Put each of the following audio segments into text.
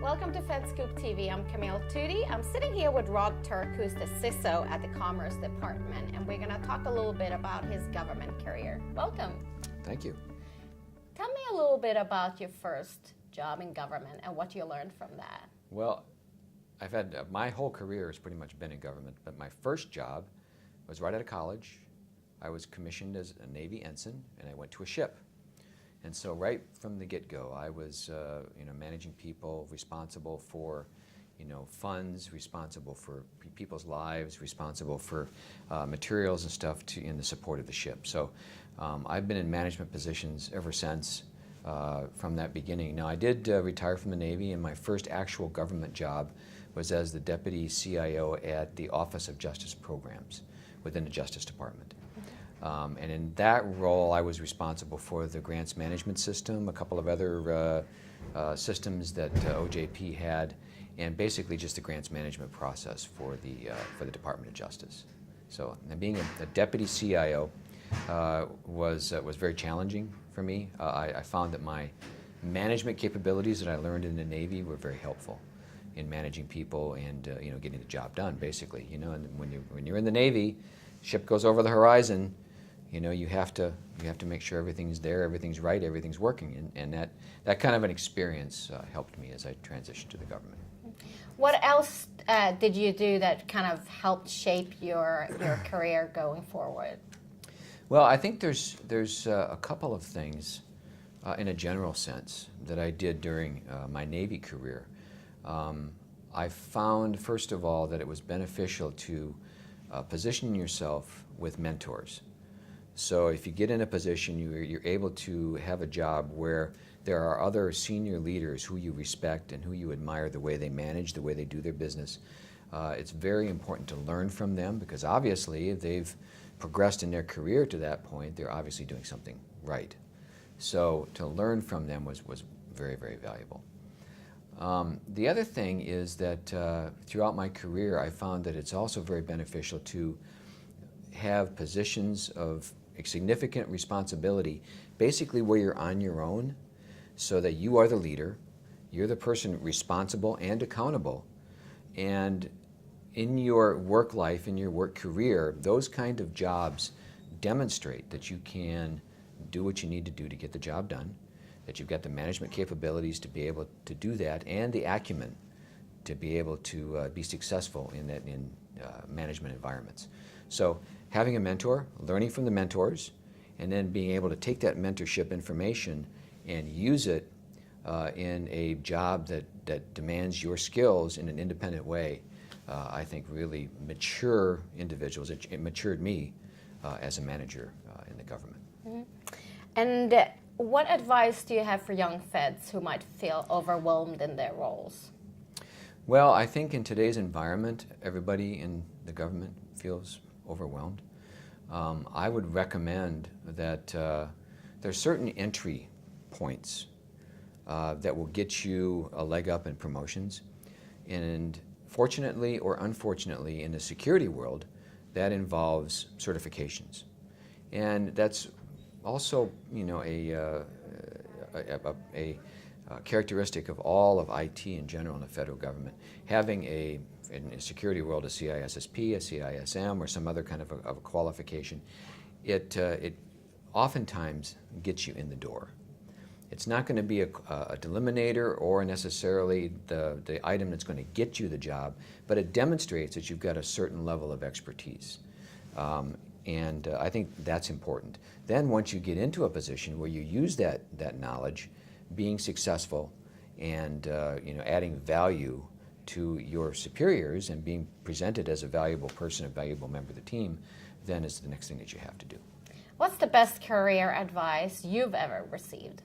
Welcome to FedScoopTV. I'm Camille Tootie. I'm sitting here with Turk, who's the CISO at the Commerce Department, and we're going to talk a little bit about his government career. Welcome. Thank you. Tell me a little bit about your first job in government and what you learned from that. Well, I've had my whole career has pretty much been in government, but my first job was right out of college. I was commissioned as a Navy ensign, and I went to a ship. And so right from the get-go, I was managing people, responsible for funds, responsible for people's lives, responsible for materials and stuff in the support of the ship. So I've been in management positions ever since from that beginning. Now I did retire from the Navy, and my first actual government job was as the Deputy CIO at the Office of Justice Programs within the Justice Department. And in that role, I was responsible for the grants management system, a couple of other systems that OJP had, and basically just the grants management process for the Department of Justice. So being a deputy CIO was very challenging for me. I found that my management capabilities that I learned in the Navy were very helpful in managing people and getting the job done, basically. And when you're in the Navy, ship goes over the horizon. You have to make sure everything's there, everything's right, everything's working, and that kind of an experience helped me as I transitioned to the government. What else did you do that kind of helped shape your career going forward? Well, I think there's a couple of things in a general sense that I did during my Navy career. I found, first of all, that it was beneficial to position yourself with mentors. So if you get in a position, you're able to have a job where there are other senior leaders who you respect and who you admire the way they manage, the way they do their business. It's very important to learn from them, because obviously if they've progressed in their career to that point, they're obviously doing something right. So to learn from them was very, very valuable. The other thing is that throughout my career, I found that it's also very beneficial to have positions of significant responsibility, basically where you're on your own, so that you are the leader, you're the person responsible and accountable, and in your work life, in your work career, those kind of jobs demonstrate that you can do what you need to do to get the job done, that you've got the management capabilities to be able to do that, and the acumen to be able to be successful in management environments. So having a mentor, learning from the mentors, and then being able to take that mentorship information and use it in a job that demands your skills in an independent way, I think really mature individuals. It matured me as a manager in the government. Mm-hmm. And what advice do you have for young feds who might feel overwhelmed in their roles? Well, I think in today's environment, everybody in the government feels overwhelmed. I would recommend that there's certain entry points that will get you a leg up in promotions. And fortunately or unfortunately, in the security world, that involves certifications. And that's also, a characteristic of all of IT in general in the federal government. Having in the security world, a CISSP, a CISM, or some other kind of a qualification, it oftentimes gets you in the door. It's not going to be a delimiter or necessarily the item that's going to get you the job, but it demonstrates that you've got a certain level of expertise. And I think that's important. Then once you get into a position where you use that knowledge, being successful and adding value to your superiors and being presented as a valuable person, a valuable member of the team, then is the next thing that you have to do. What's the best career advice you've ever received?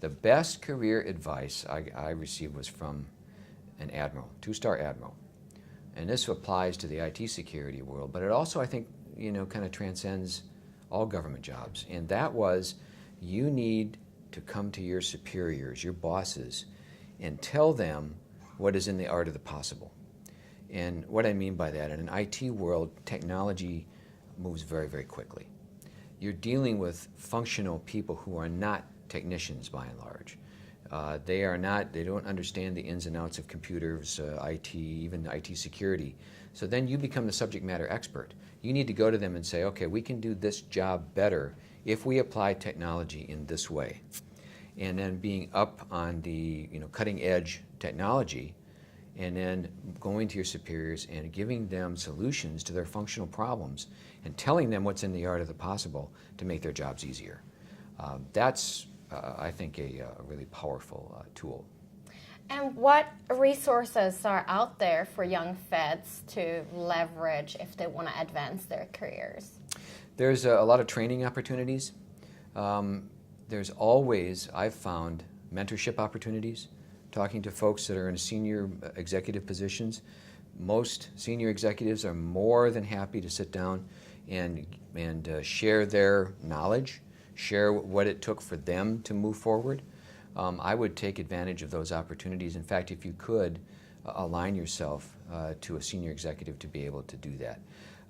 The best career advice I received was from an admiral, two-star admiral. And this applies to the IT security world, but it also, I think, kind of transcends all government jobs. And that was, you need to come to your superiors, your bosses, and tell them what is in the art of the possible. And what I mean by that, in an IT world, technology moves very, very quickly. You're dealing with functional people who are not technicians by and large. They don't understand the ins and outs of computers, IT, even IT security. So then you become the subject matter expert. You need to go to them and say, okay, we can do this job better if we apply technology in this way. And then being up on the cutting edge technology, and then going to your superiors and giving them solutions to their functional problems and telling them what's in the art of the possible to make their jobs easier. That's, I think, a really powerful tool. And what resources are out there for young feds to leverage if they want to advance their careers? There's a lot of training opportunities. There's always, I've found, mentorship opportunities, talking to folks that are in senior executive positions. Most senior executives are more than happy to sit down and share their knowledge, share what it took for them to move forward. I would take advantage of those opportunities. In fact, if you could, align yourself to a senior executive to be able to do that.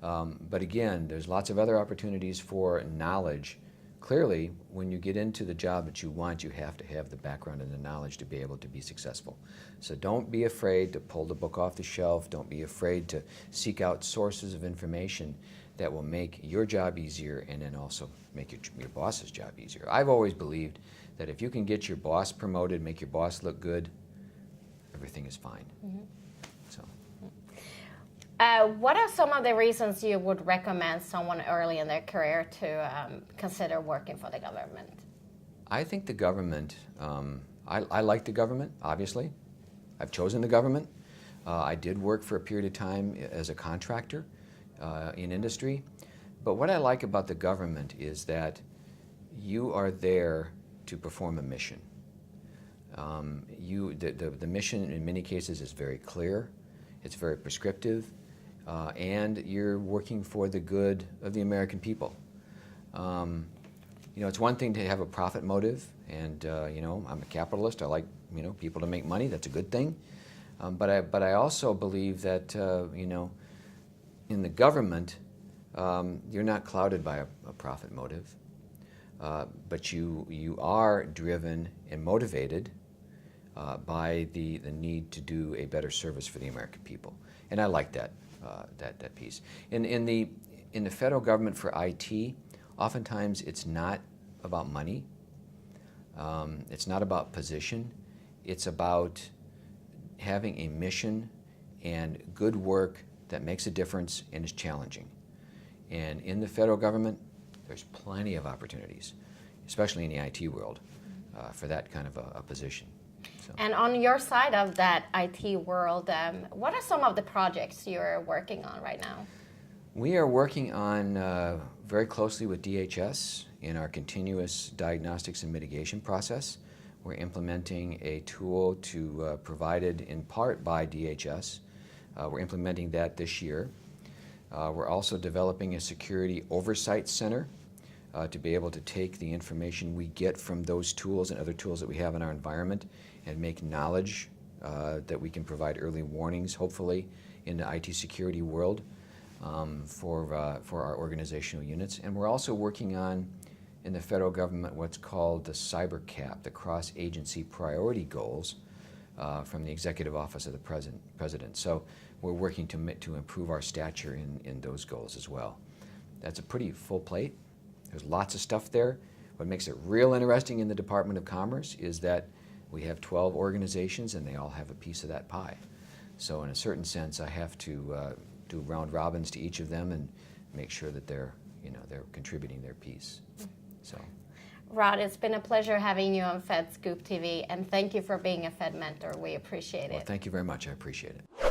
But again, there's lots of other opportunities for knowledge. Clearly, when you get into the job that you want, you have to have the background and the knowledge to be able to be successful. So don't be afraid to pull the book off the shelf. Don't be afraid to seek out sources of information that will make your job easier and then also make your boss's job easier. I've always believed that if you can get your boss promoted, make your boss look good, everything is fine. Mm-hmm. So. What are some of the reasons you would recommend someone early in their career to consider working for the government? I think the government, I like the government, obviously. I've chosen the government. I did work for a period of time as a contractor in industry. But what I like about the government is that you are there to perform a mission. The mission in many cases is very clear, it's very prescriptive, and you're working for the good of the American people. It's one thing to have a profit motive, and I'm a capitalist. I like people to make money. That's a good thing. But I also believe that in the government, you're not clouded by a profit motive, but you are driven and motivated by the need to do a better service for the American people, and I like that piece. In the federal government for IT, oftentimes it's not about money. It's not about position. It's about having a mission and good work that makes a difference and is challenging. And in the federal government, there's plenty of opportunities, especially in the IT world, for that kind of a position. So. And on your side of that IT world, what are some of the projects you're working on right now? We are working on very closely with DHS in our continuous diagnostics and mitigation process. We're implementing a tool provided in part by DHS. We're implementing that this year. We're also developing a security oversight center to be able to take the information we get from those tools and other tools that we have in our environment and make knowledge that we can provide early warnings, hopefully, in the IT security world for our organizational units. And we're also working on, in the federal government, what's called the Cyber CAP, the Cross-Agency Priority Goals from the Executive Office of the President. So we're working to improve our stature in those goals as well. That's a pretty full plate. There's lots of stuff there. What makes it real interesting in the Department of Commerce is that we have 12 organizations and they all have a piece of that pie. So in a certain sense, I have to do round robins to each of them and make sure that they're contributing their piece. So. Rod, it's been a pleasure having you on FedScoopTV, and thank you for being a FedMentor. We appreciate it. Well, thank you very much. I appreciate it.